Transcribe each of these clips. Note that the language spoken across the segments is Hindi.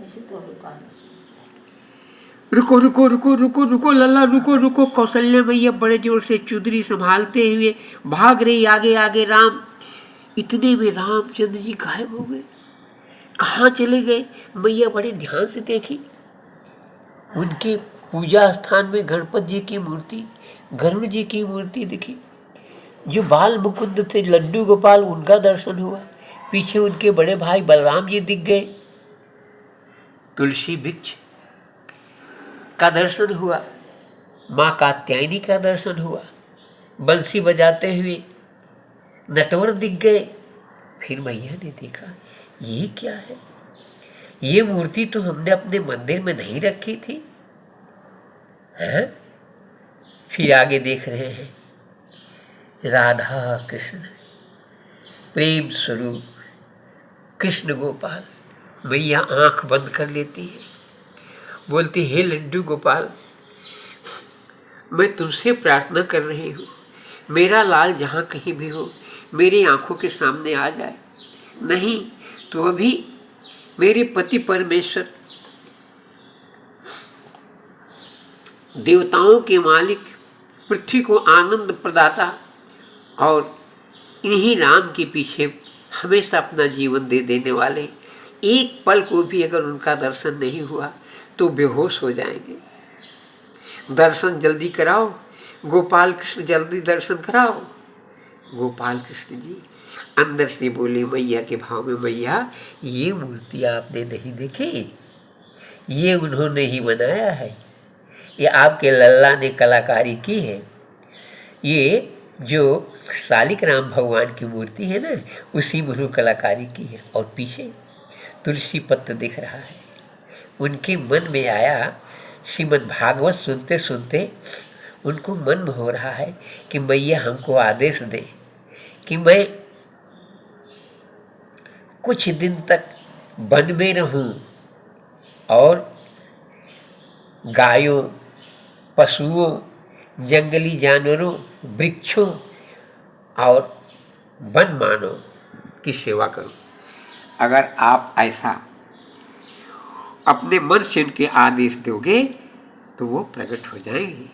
ऐसे तो गाना सुन जाए। रुको रुको रुको रुको रुको लल्ला रुको रुको। कौशल्या मैया बड़े जोर से चुदरी संभालते हुए भाग रही आगे आगे राम। इतने में रामचंद्र जी गायब हो गए। कहाँ चले गए? मैया बड़े ध्यान से देखी। उनके पूजा स्थान में गणपति जी की मूर्ति, गरुड़ जी की मूर्ति दिखी। जो बाल मुकुंद थे लड्डू गोपाल, उनका दर्शन हुआ। पीछे उनके बड़े भाई बलराम जी दिख गए। तुलसी वृक्ष का दर्शन हुआ। माँ कात्यायनी का दर्शन हुआ। बंसी बजाते हुए नटवर दिख गए। फिर मैया ने देखा, ये क्या है? ये मूर्ति तो हमने अपने मंदिर में नहीं रखी थी। हैं? फिर आगे देख रहे हैं राधा कृष्ण प्रेम स्वरूप कृष्ण गोपाल। मैया आंख बंद कर लेती है, बोलती, हे लड्डू गोपाल, मैं तुमसे प्रार्थना कर रही हूँ, मेरा लाल जहाँ कहीं भी हो मेरी आंखों के सामने आ जाए। नहीं तो अभी मेरे पति परमेश्वर, देवताओं के मालिक, पृथ्वी को आनंद प्रदाता और इन्हीं राम के पीछे हमेशा अपना जीवन दे देने वाले, एक पल को भी अगर उनका दर्शन नहीं हुआ तो बेहोश हो जाएंगे। दर्शन जल्दी कराओ गोपाल कृष्ण, जल्दी दर्शन कराओ। गोपाल कृष्ण जी अंदर से बोले मैया के भाव में, मैया ये मूर्ति आपने नहीं देखी, ये उन्होंने ही बनाया है, ये आपके लल्ला ने कलाकारी की है। ये जो शालिक राम भगवान की मूर्ति है ना, उसी में उन्होंने कलाकारी की है। और पीछे तुलसी पत्र दिख रहा है। उनके मन में आया, श्रीमद् भागवत सुनते सुनते उनको मन में हो रहा है कि मैया हमको आदेश दे कि मैं कुछ दिन तक वन में रहूं और गायों, पशुओं, जंगली जानवरों, वृक्षों और वन मानव की सेवा करूं। अगर आप ऐसा अपने मन से उनके आदेश दोगे तो वो प्रकट हो जाएंगे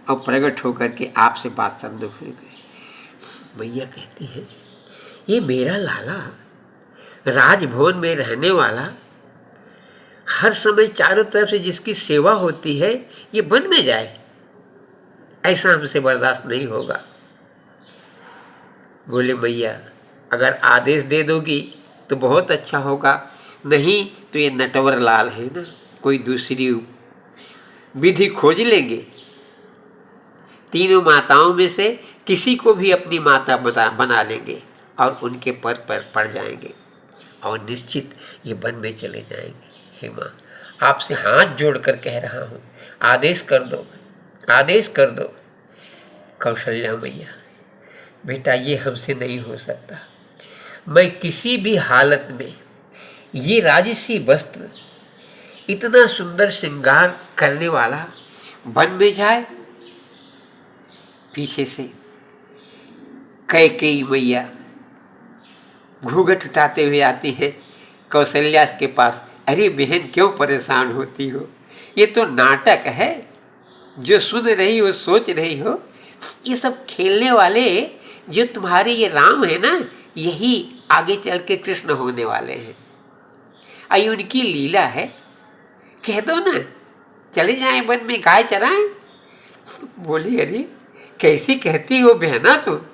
और प्रकट होकर के आपसे बात समझ गए। मैया कहती है, ये मेरा लाला राजभवन में रहने वाला, हर समय चारों तरफ से जिसकी सेवा होती है, ये वन में जाए, ऐसा हमसे बर्दाश्त नहीं होगा। बोले मैया अगर आदेश दे दोगी तो बहुत अच्छा होगा, नहीं तो ये नटवर लाल है ना, कोई दूसरी विधि खोज लेंगे। तीनों माताओं में से किसी को भी अपनी माता बना लेंगे और उनके पर पड़ जाएंगे और निश्चित ये वन में चले जाएंगे। हे माँ, आपसे हाथ जोड़कर कह रहा हूँ, आदेश कर दो, आदेश कर दो। कौशल्या मैया, बेटा ये हमसे नहीं हो सकता। मैं किसी भी हालत में ये राजसी वस्त्र, इतना सुंदर श्रृंगार करने वाला वन में जाए। पीछे से कैकेयी मैया घूंघट उठाते हुए आती है कौशल्या के पास। अरे बहन क्यों परेशान होती हो, ये तो नाटक है, जो सुन रही हो सोच रही हो, ये सब खेलने वाले जो तुम्हारे ये राम है ना, यही आगे चल के कृष्ण होने वाले हैं। आई उनकी लीला है, कह दो ना चले जाएं वन में गाय चराएं। बोली अरे कैसी कहती हो बहना, तो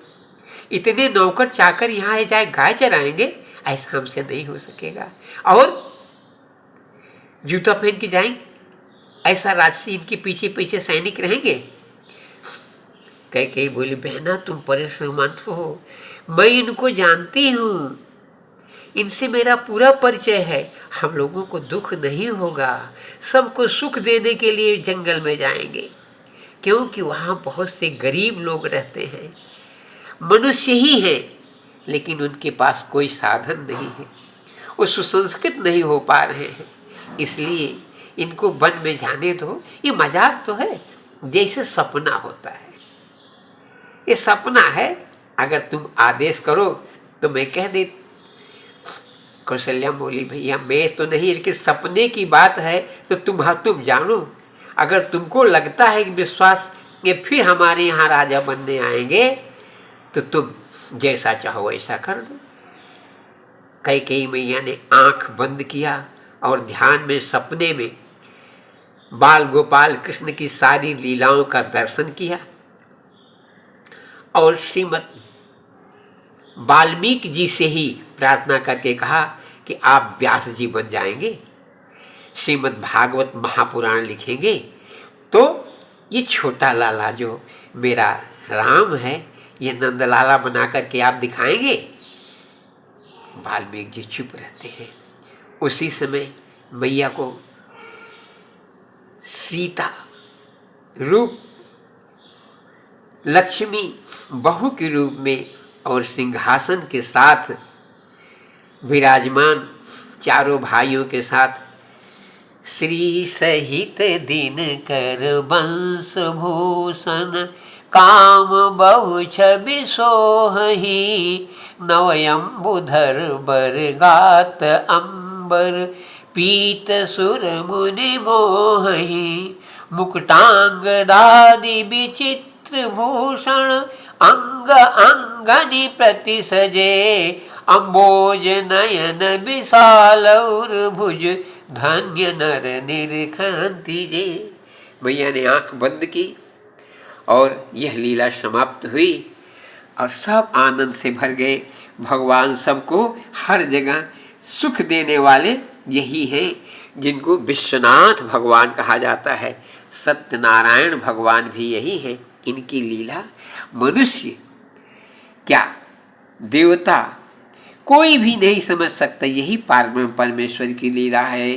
इतने नौकर चाकर यहाँ जाए गाय चराएंगे, ऐसा हमसे नहीं हो सकेगा। और जूता पहन के जाएंगे, ऐसा राजसी इनके पीछे पीछे सैनिक रहेंगे। कई बोली बहना तुम परेशान मत हो, मैं इनको जानती हूँ, इनसे मेरा पूरा परिचय है, हम लोगों को दुख नहीं होगा, सबको सुख देने के लिए जंगल में जाएंगे, क्योंकि वहाँ बहुत से गरीब लोग रहते हैं, मनुष्य ही हैं, लेकिन उनके पास कोई साधन नहीं है, वो सुसंस्कृत नहीं हो पा रहे हैं, इसलिए इनको वन में जाने दो। ये मजाक तो है, जैसे सपना होता है, ये सपना है। अगर तुम आदेश करो तो मैं कह दे कौशल्या बोली, भैया मैं तो नहीं, लेकिन सपने की बात है तो तुम जानो। अगर तुमको लगता है कि विश्वास ये फिर हमारे यहाँ राजा बनने आएंगे तो तुम जैसा चाहो वैसा कर दो। कैकेयी मैया ने आंख बंद किया और ध्यान में सपने में बाल गोपाल कृष्ण की सारी लीलाओं का दर्शन किया और श्रीमद वाल्मीकि जी से ही प्रार्थना करके कहा कि आप व्यास जी बन जाएंगे, श्रीमद् भागवत महापुराण लिखेंगे, तो ये छोटा लाला जो मेरा राम है ये नंदलाला बना करके आप दिखाएंगे। वाल्मीकि जी चुप रहते हैं। उसी समय मैया को सीता रूप लक्ष्मी बहू के रूप में और सिंहासन के साथ विराजमान चारों भाइयों के साथ श्री सहित दिन कर वंश भूषण काम बहु छवि सोहि नवयम्बुधर बर गात अंबर पीत सुर मुनि मोहि मुकुटांग दादि विचित्र भूषण अंग अंगनि प्रति सजे अम्बोज नयन विशाल और भुज धन्य नर निरखंति जे। मैया ने आंख बंद की और यह लीला समाप्त हुई और सब आनंद से भर गए। भगवान सबको हर जगह सुख देने वाले यही हैं जिनको विश्वनाथ भगवान कहा जाता है। सत्यनारायण भगवान भी यही हैं। इनकी लीला मनुष्य क्या देवता कोई भी नहीं समझ सकता, यही परमेश्वर की लीला है।